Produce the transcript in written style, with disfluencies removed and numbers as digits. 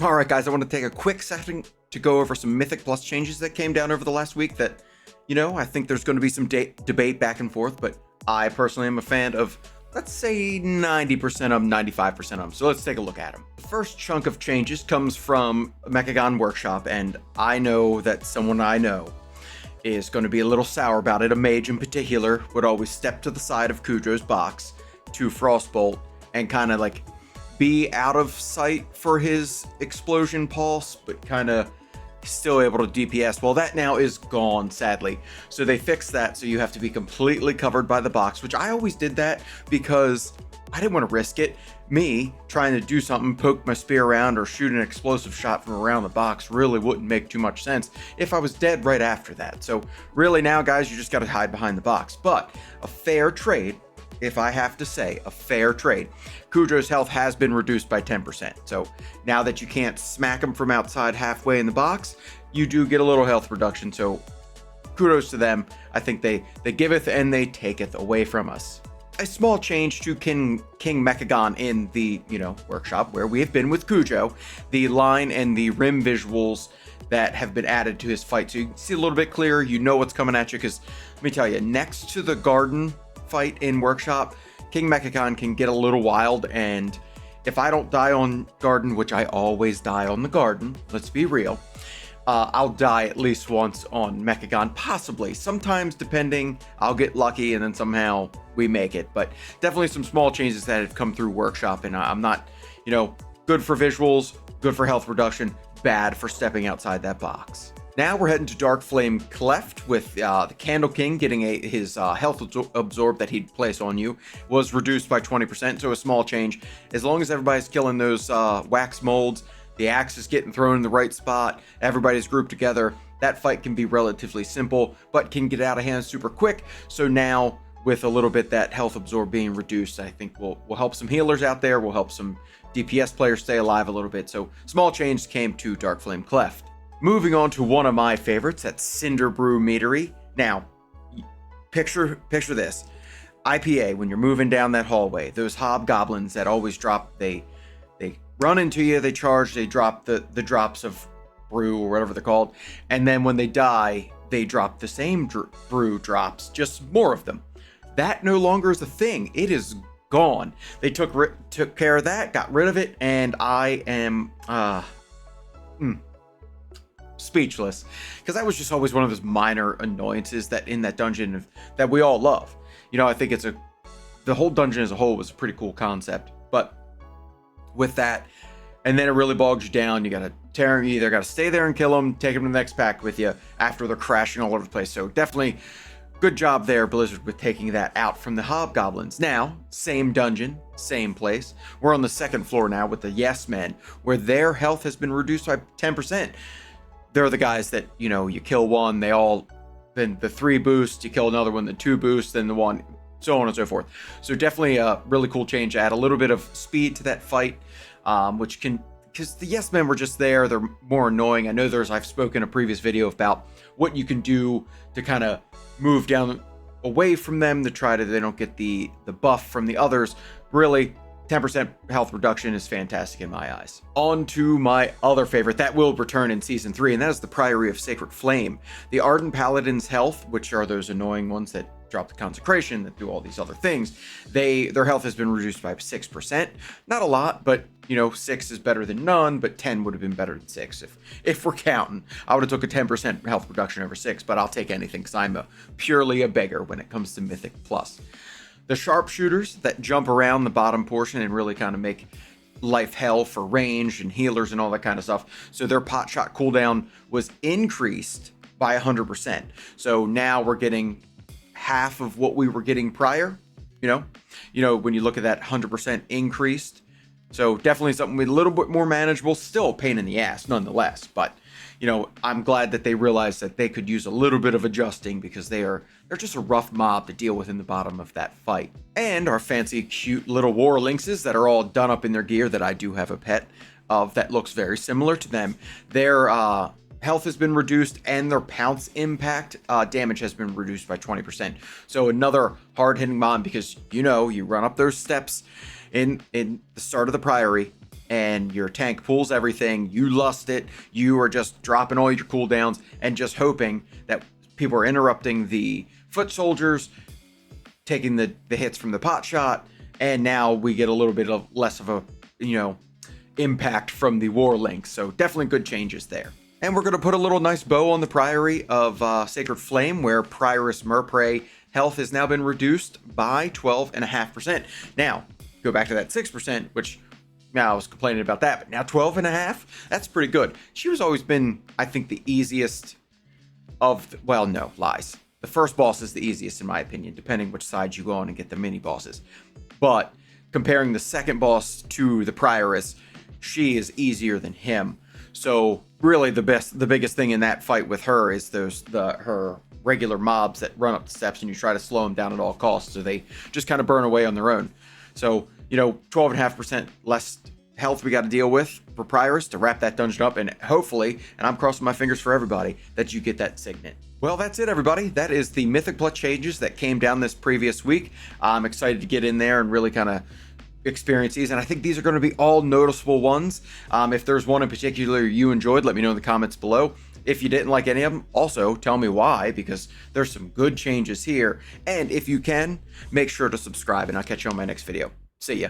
All right, guys, I want to take a quick second to go over some Mythic Plus changes that came down over the last week that, I think there's going to be some debate back and forth, but I personally am a fan of, let's say 90% of them, 95% of them. So let's take a look at them. The first chunk of changes comes from Mechagon Workshop, and I know that someone I know is going to be a little sour about it. A mage in particular would always step to the side of Kudro's box to Frostbolt and kind of like be out of sight for his explosion pulse, but kind of still able to DPS. Well, that now is gone, sadly. So they fixed that, so you have to be completely covered by the box, which I always did that because I didn't want to risk it. Me trying to do something, poke my spear around or shoot an explosive shot from around the box really wouldn't make too much sense if I was dead right after that. So really now, guys, you just got to hide behind the box. But a fair trade, if I have to say, a fair trade. Kudro's health has been reduced by 10%. So now that you can't smack him from outside halfway in the box, you do get a little health reduction. So kudos to them. I think they giveth and they taketh away from us. A small change to King Mechagon in the, workshop where we have been with Kudro. The line and the rim visuals that have been added to his fight. So you can see a little bit clearer. You know what's coming at you because let me tell you, next to the garden fight in Workshop, King Mechagon can get a little wild, and if I don't die on garden, which I always die on the garden, let's be real, I'll die at least once on Mechagon, possibly. Sometimes, depending, I'll get lucky and then somehow we make it. But definitely some small changes that have come through Workshop, and I'm not, good for visuals, good for health reduction, bad for stepping outside that box. Now we're heading to Dark Flame Cleft with the Candle King getting his health absorb that he'd place on you was reduced by 20%, so a small change. As long as everybody's killing those wax molds, the axe is getting thrown in the right spot, everybody's grouped together, that fight can be relatively simple, but can get out of hand super quick. So now with a little bit that health absorb being reduced, I think will help some healers out there, will help some DPS players stay alive a little bit. So small change came to Dark Flame Cleft. Moving on to one of my favorites, that's Cinder Brew Meadery. Now, picture this. IPA, when you're moving down that hallway, those hobgoblins that always drop, they run into you, they charge, they drop the drops of brew or whatever they're called, and then when they die, they drop the same brew drops, just more of them. That no longer is a thing. It is gone. They took care of that, got rid of it, and I am speechless, because that was just always one of those minor annoyances that in that dungeon that we all love. I think the whole dungeon as a whole was a pretty cool concept, but with that, and then it really bogs you down. You gotta tear them, you either gotta stay there and kill them, take them to the next pack with you after they're crashing all over the place. So definitely good job there, Blizzard, with taking that out from the hobgoblins. Now, same dungeon, same place. We're on the second floor now with the Yes Men, where their health has been reduced by 10%. They're the guys that, you kill one, then the 3 boost, you kill another one, the 2 boost, then the 1, so on and so forth. So definitely a really cool change. Add a little bit of speed to that fight, because the Yes Men were just there, they're more annoying. I know I've spoken in a previous video about what you can do to kind of move down away from them to try to, they don't get the buff from the others. Really, 10% health reduction is fantastic in my eyes. On to my other favorite that will return in Season 3, and that is the Priory of Sacred Flame. The Ardent Paladin's health, which are those annoying ones that drop the consecration, that do all these other things, their health has been reduced by 6%. Not a lot, but 6 is better than none, but 10 would have been better than 6 if we're counting. I would have took a 10% health reduction over 6, but I'll take anything because I'm purely a beggar when it comes to Mythic Plus. The sharpshooters that jump around the bottom portion and really kind of make life hell for range and healers and all that kind of stuff. So their pot shot cooldown was increased by 100%. So now we're getting half of what we were getting prior, when you look at that 100% increased. So definitely something with a little bit more manageable, still a pain in the ass nonetheless, but I'm glad that they realized that they could use a little bit of adjusting because they're just a rough mob to deal with in the bottom of that fight. And our fancy, cute little war lynxes that are all done up in their gear that I do have a pet of that looks very similar to them. Their health has been reduced and their pounce impact damage has been reduced by 20%. So another hard-hitting mob because, you run up those steps in the start of the Priory, and your tank pulls everything, you lust it, you are just dropping all your cooldowns and just hoping that people are interrupting the foot soldiers, taking the hits from the pot shot, and now we get a little bit of less of a, impact from the war links. So definitely good changes there. And we're going to put a little nice bow on the Priory of Sacred Flame, where Prioress Merprey health has now been reduced by 12.5%. Now, go back to that 6%, which now I was complaining about that, but now 12.5%, that's pretty good. She was always been, I think, the easiest of, well, no, lies. The first boss is the easiest in my opinion, depending which side you go on and get the mini bosses. But comparing the second boss to the Prioress, she is easier than him. So really the biggest thing in that fight with her is her regular mobs that run up the steps and you try to slow them down at all costs, so they just kind of burn away on their own. So, 12.5% less health we got to deal with for Prioress to wrap that dungeon up, and hopefully, and I'm crossing my fingers for everybody, that you get that signet. Well, that's it, everybody. That is the Mythic Plus changes that came down this previous week. I'm excited to get in there and really kind of experience these, and I think these are going to be all noticeable ones. If there's one in particular you enjoyed, let me know in the comments below. If you didn't like any of them, also tell me why, because there's some good changes here. And if you can, make sure to subscribe, and I'll catch you on my next video. See ya.